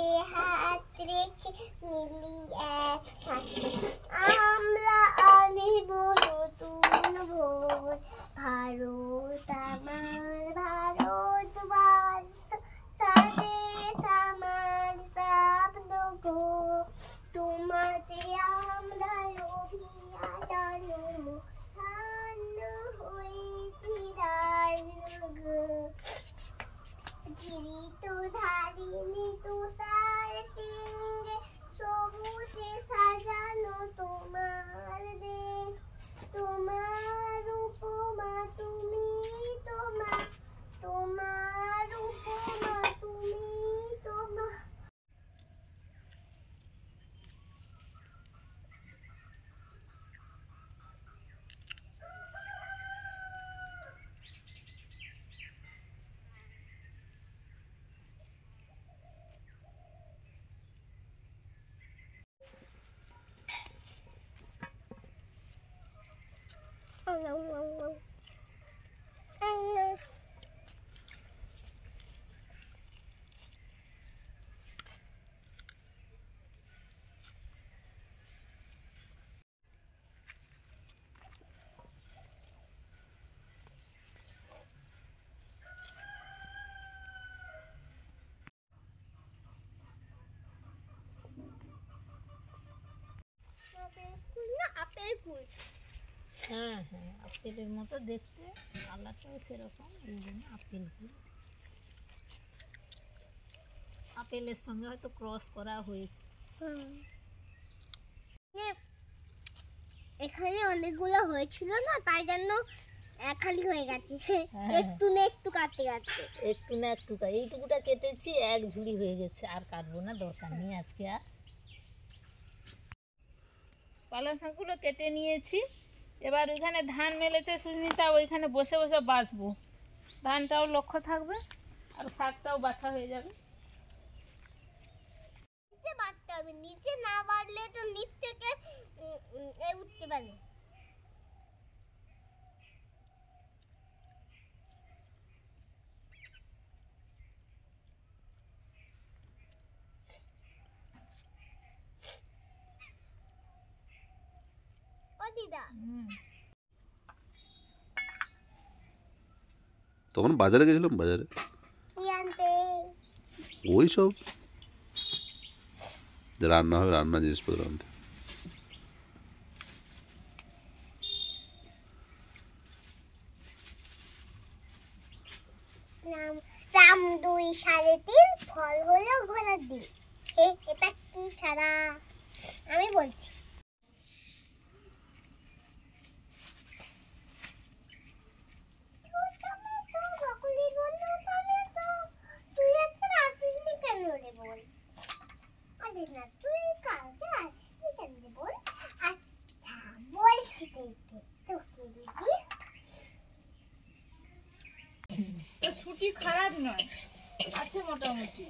হাতে হাত রেখে মিলি এক হাতে আমরা আনিব নতুন ভোর। ভারত আমার ভারতবর্ষ স্বদেশ আমার স্বপ্ন গো। তোমাতে আমরা লোভিয়া জন্ম ধন্য হয়েছি গো। গিরিত ধারিণী তুষার সিংহে সবুজে সাজানো তোমার দেশ। তোমার উপমা তুমি তোমার তোমার উপমা তুমি তোমার। আপেল ফুল, হ্যাঁ হ্যাঁ আপেলের মতো দেখতে, কালারটাও সেরকম, এই জন্য আপেল ফুল। আপেলের সঙ্গে হয়তো ক্রস করা হয়েছে। এখানে অনেকগুলো হয়েছিল না, তাই জন্য খালি হয়ে গেছে। একটু না একটু কাটতে কাটতে, একটু না একটু, এইটুকুটা কেটেছি, এক ঝুড়ি হয়ে গেছে, আর কাটবো না, দরকার নেই আজকে। আর পালং শাকগুলো কেটে নিয়েছি। এবার ওইখানে ধান মেলেছে সুস্মিতা, ওইখানে বসে বসে বাছবো। ধানটাও লক্ষ্য থাকবে আর শাকটাও বাছা হয়ে যাবে। নিচে বাড়তে হবে, নিচে না বাড়লে তো নিচ থেকে উঠতে পারবে। তখন বাজারে গেছিলাম, বাজারে ওই সব রান্না হবে, রান্না জিনিসপত্র আনতে। রাম 2 সাড়ে 3 ফল হলো ঘোড়ার ডিম। এটা কি ছাড়া আমি বলছি। ছুটি খারাপ নয়, আছে মোটামুটি।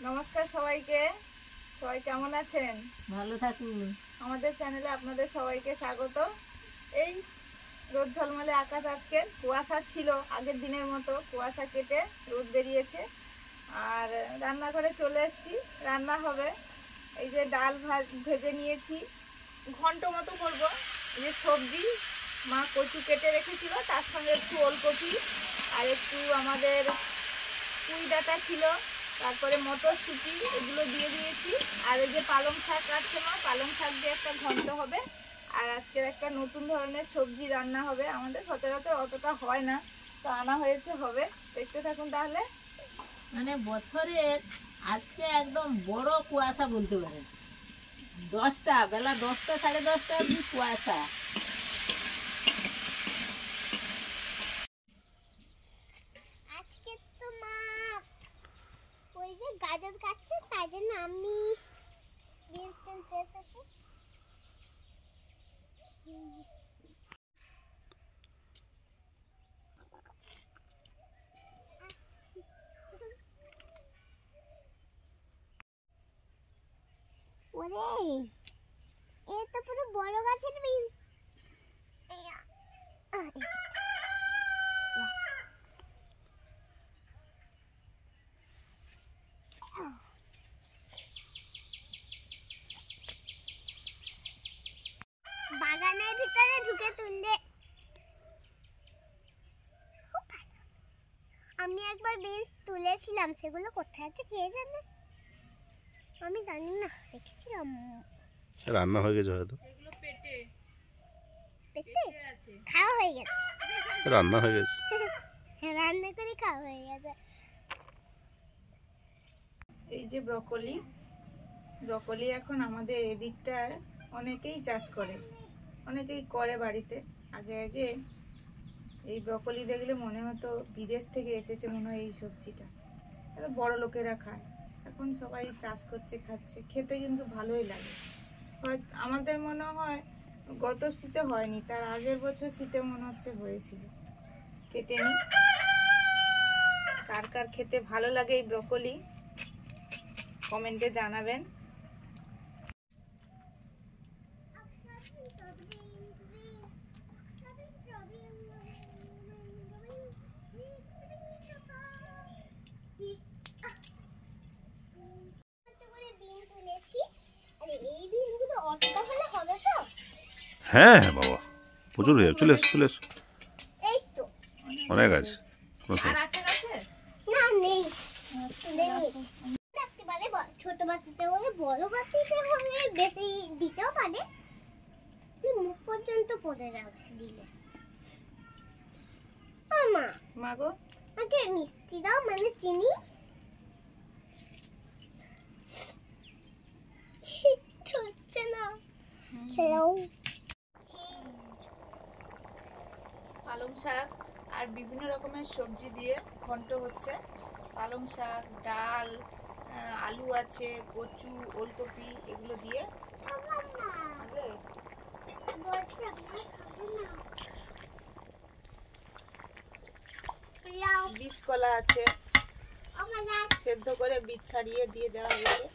নমস্কার সবাইকে, সবাই কেমন আছেন? ভালো থাকুন। আমাদের চ্যানেলে আপনাদের সবাইকে স্বাগত। এই রোদ ঝলমলে আকাশ, আজকে কুয়াশা ছিল, আগের দিনের মতো কুয়াশা কেটে রোদ বেরিয়েছে। আর রান্নাঘরে চলে এসেছি, রান্না হবে। এই যে ডাল ভেজে নিয়েছি, ঘন্ট মতো করবো। এই যে সবজি, মা কচু কেটে রেখেছিল, তার সঙ্গে একটু ওলকপি আর একটু আমাদের পুঁই ডাঁটা ছিল, তারপরে মটরশুঁটি, এগুলো দিয়ে দিয়েছি। আর এই যে পালং শাক কাটছে মা, পালং শাক দিয়ে একটা ঘন্ট হবে। আর আজকের একটা নতুন ধরনের সবজি রান্না হবে, আমাদের সচরাচর অতটা হয় না, তো আনা হয়েছে, হবে। দেখতে থাকুন তাহলে। মানে বছরের আজকে একদম বড় কুয়াশা বলতে পারেন। 10টা বেলা, 10টা সাড়ে 10টা অবধি কুয়াশা। আজকে তো মা ওই যে গাজর কাটছে, তাই জন্য আমি ওরে এটা পুরো বড় গাছের বীজ। আমি একবার বিনস তুলেছিলাম, সেগুলো কোথায় আছে কে জানে, আমি জানি না, রেখেছিলাম। রান্না হয়ে গেছে হয়তো, এগুলো পেটে পেটে আছে। খাওয়া হয়ে গেছে। রান্না হয়ে গেছে। হ্যাঁ, রান্না করে খাওয়া হয়ে গেছে। এই যে ব্রকলি, ব্রকলি এখন আমাদের এদিকটা অনেকেই চাষ করে, অনেকেই করে বাড়িতে। আগে আগে এই ব্রকলি দেখলে মনে হতো বিদেশ থেকে এসেছে মনে হয় এই সবজিটা, এত বড় লোকেরা খায়। এখন সবাই চাষ করছে, খাচ্ছে, খেতে কিন্তু ভালোই লাগে। হয়তো আমাদের মনে হয় গত শীতে হয়নি, তার আগের বছর শীতে মনে হচ্ছে হয়েছিল। কেটে নি, কার কার খেতে ভালো লাগে এই ব্রকলি কমেন্টে জানাবেন। হ্যাঁ হ্যাঁ বাবা, প্রচুর হয়ে যাবে। চলে এসো চলে এসো, এই তো অনেক আছে। কোনো আর সমস্যা আছে গাছে? না, নেই। রাখতে পারে, ছোট বাটিতে হলে, বড় বাটিতে হলে বেশি দিতেও পারে। মুখ পর্যন্ত করে রাখতে দিলে। মা, মাগো আগে মিষ্টি দাও, মানে চিনি। হচ্ছে না, খেলাও। পালং শাক আর বিভিন্ন রকমের সবজি দিয়ে ঘন্ট হচ্ছে। পালং শাক, ডাল, আলু আছে, কচু, ওলকপি, এগুলো দিয়ে হবে। বীজ কলা আছে, সেদ্ধ করে বীজ ছাড়িয়ে দিয়ে দেওয়া হয়েছে।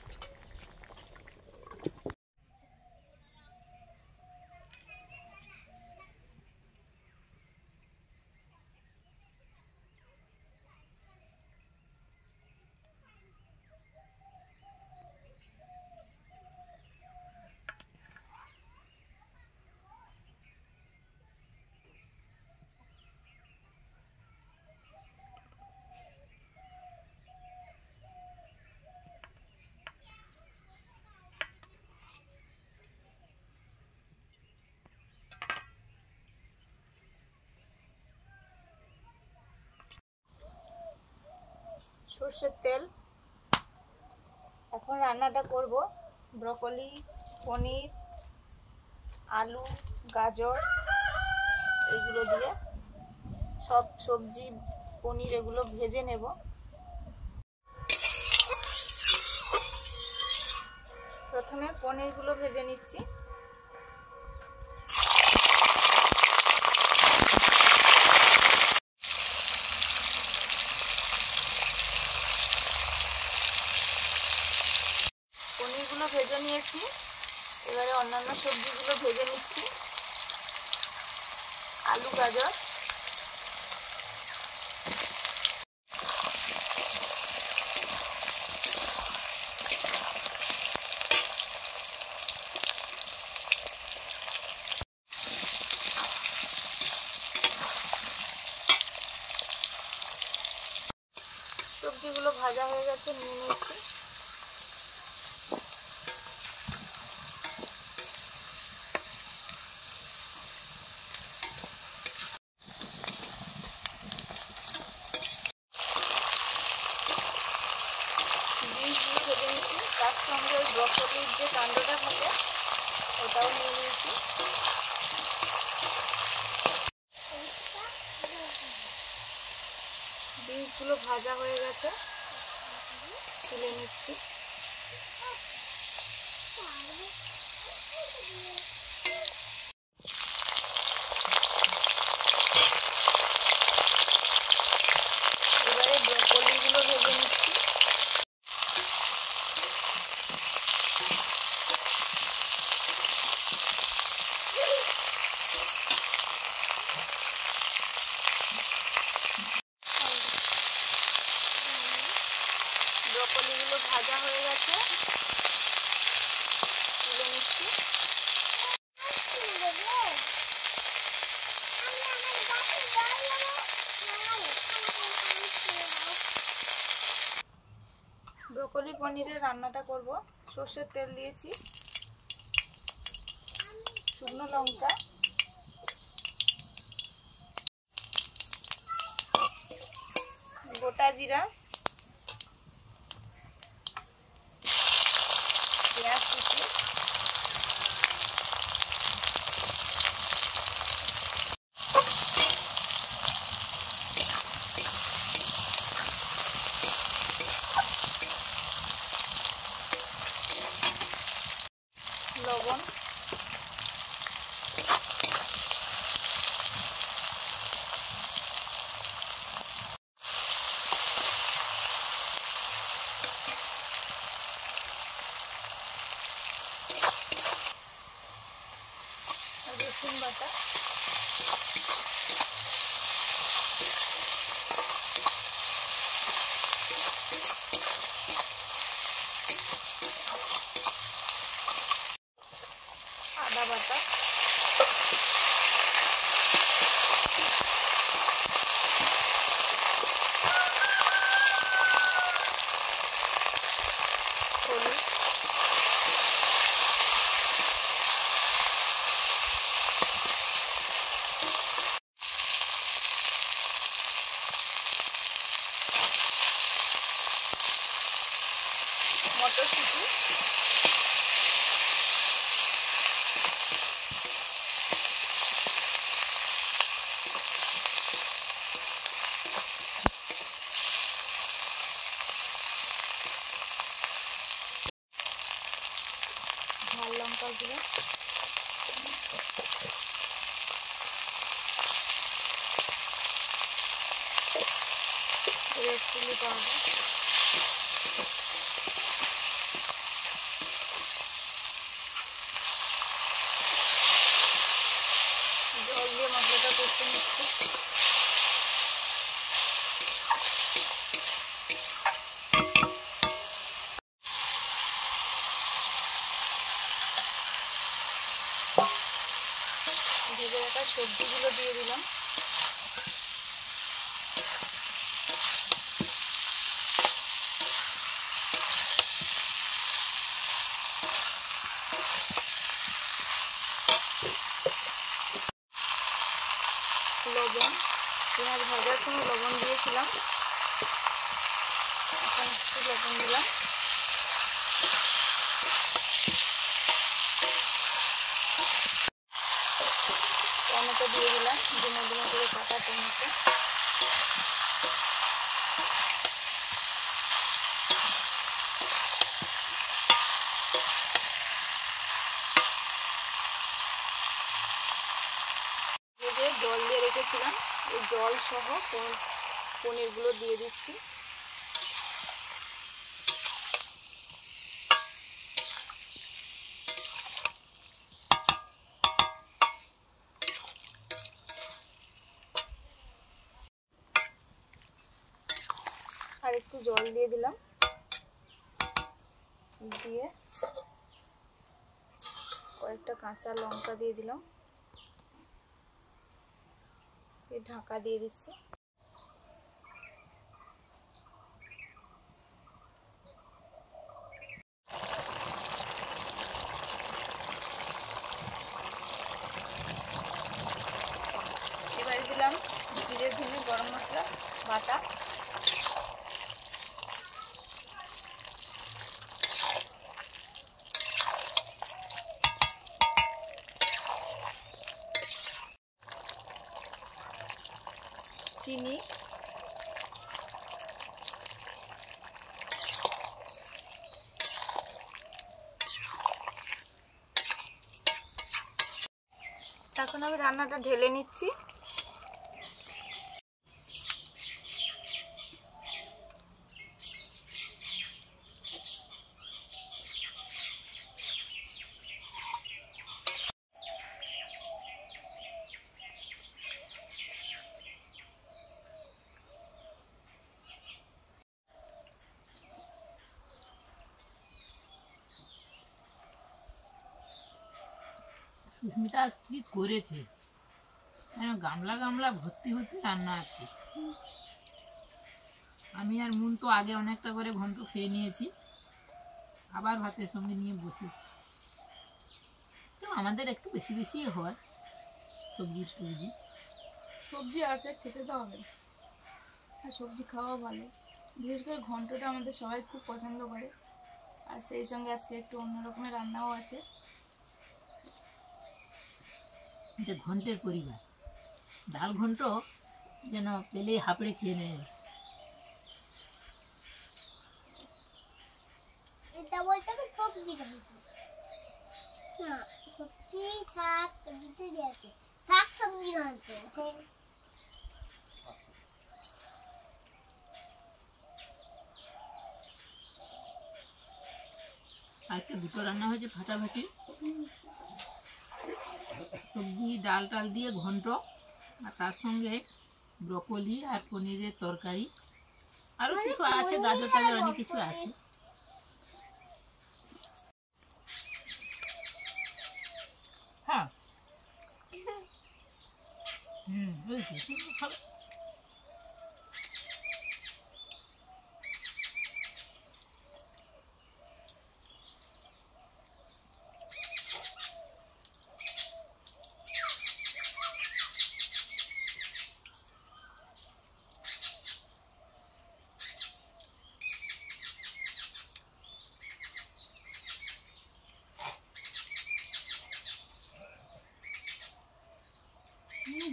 সর্ষের তেল। এখন রান্নাটা করব ব্রকলি, পনির, আলু, গাজর এগুলো দিয়ে সব সবজি, পনির এগুলো ভেজে নেব। প্রথমে পনিরগুলো ভেজে নিচ্ছি। পনিরগুলো ভেজে নিয়েছি, এবারে অন্যান্য সবজিগুলো ভেজে নিচ্ছি। আলু, গাজর, সবজিগুলো ভাজা হয়ে গেছে, নিয়ে নিচ্ছি। বীজগুলো ভেজে নিচ্ছি, তার সঙ্গে ওই ব্রকলির যে কাণ্ডটা থাকে ওটাও নিয়ে নিয়েছি। বীজগুলো ভাজা হয়ে গেছে, তুলে নিচ্ছি। এবারে ব্রকলিগুলো ভেজে নিচ্ছি। ব্রকলিগুলো ভাজা হয়ে গেছে, তুলে নিচ্ছি। কাবুলি পনিরের রান্নাটা করব। সর্ষের তেল দিয়েছি, শুকনো লঙ্কা, গোটা জিরা, পেঁয়াজ কুচি, লবণ, রসুন বাটা, আদা বাটা, হলুদ, মটরশুঁটি, ঝাল লঙ্কা গুঁড়ো, রেড চিলি পাউডার, জল দিয়ে মশলাটা কষে নিচ্ছি। ভেজে রাখা সবজিগুলো দিয়ে দিলাম। লবণ, পেঁয়াজ ভাজার সময় লবণ দিয়েছিলাম, এখন একটু লবণ দিলাম। টমেটো দিয়ে দিলাম, ডুমো ডুমো করে কাটা টমেটো। যে জল দিয়ে রেখেছিলাম, এই জল সহ পনিরগুলো দিয়ে দিচ্ছি। আর একটু জল দিয়ে দিলাম, দিয়ে কয়েকটা কাঁচা লঙ্কা দিয়ে দিলাম, ঢাকা দিয়ে দিচ্ছি। এবারে দিলাম জিরে, ধনে, গরম মশলা বাটা, চিনি, এখন আমি রান্নাটা ঢেলে নিচ্ছি। সুস্মিতা আজ কি করেছে, গামলা গামলা ভর্তি ভর্তি রান্না আজকে। আমি আর মুন তো আগে অনেকটা করে ঘন্ট খেয়ে নিয়েছি, আবার ভাতের সঙ্গে নিয়ে বসেছি। তো আমাদের একটু বেশি বেশি হয় সবজি টবজি। সবজি আছে, খেতে তো হবে, আর সবজি খাওয়া ভালো। বিশেষ করে ঘন্টটা আমাদের সবাই খুব পছন্দ করে, আর সেই সঙ্গে আজকে একটু অন্য রকমের রান্নাও আছে। এটা ঘন্টের পরিবার, ডাল ঘন্ট যেন পেলে হাঁপড়ে খেয়ে নেয়। এটা বলতে হবে সবজি ঘন্ট। না, সবজি শাক সবজিতে দিয়েছে, শাক সবজি ঘন্ট। আজকে দুটো রান্না হয়েছে ফাটাফাটি, সবজি ডাল টাল দিয়ে ঘন্ট, আর তার সঙ্গে ব্রকলি আর পনিরের তরকারি, আরো কিছু আছে, গাজর টাজর অনেক কিছু আছে। হ্যাঁ খাবে।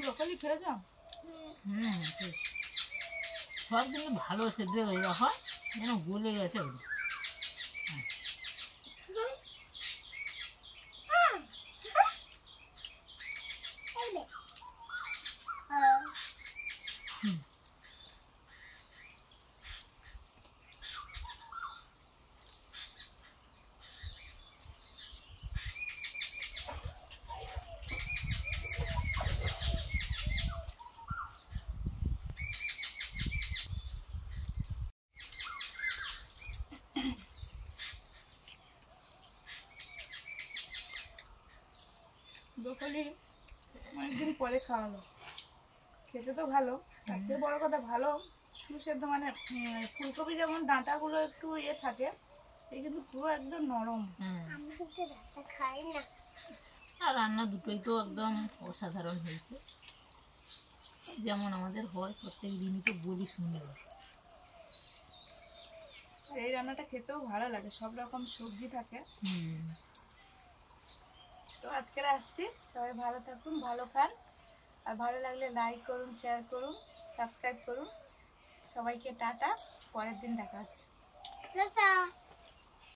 ব্রকলি খেয়েছ? ঠিক। সব কিন্তু ভালো সেদ্ধ হয়ে যাওয়া যেন গলে গেছে ওটা। ব্রকলি অনেকদিন পরে খাওয়ালো, খেতে তো ভালো, তার থেকে বড় কথা ভালো সুসেদ্ধ, মানে ফুলকপি যেমন ডাঁটাগুলো একটু থাকে, এই কিন্তু পুরো একদম নরম। আমি কিন্তু ডাঁটা খাই না। আর রান্না দুটোই তো একদম অসাধারণ হয়েছে, যেমন আমাদের হয় প্রত্যেক দিনই তো বলি সুন্দর। আর এই রান্নাটা খেতেও ভালো লাগে, সব রকম সবজি থাকে। তো আজকের আসছি, সবাই ভালো থাকুন, ভালো খান, আর ভালো লাগলে লাইক করুন, শেয়ার করুন, সাবস্ক্রাইব করুন। সবাইকে টাটা, পরের দিন দেখা হচ্ছে। টাটা।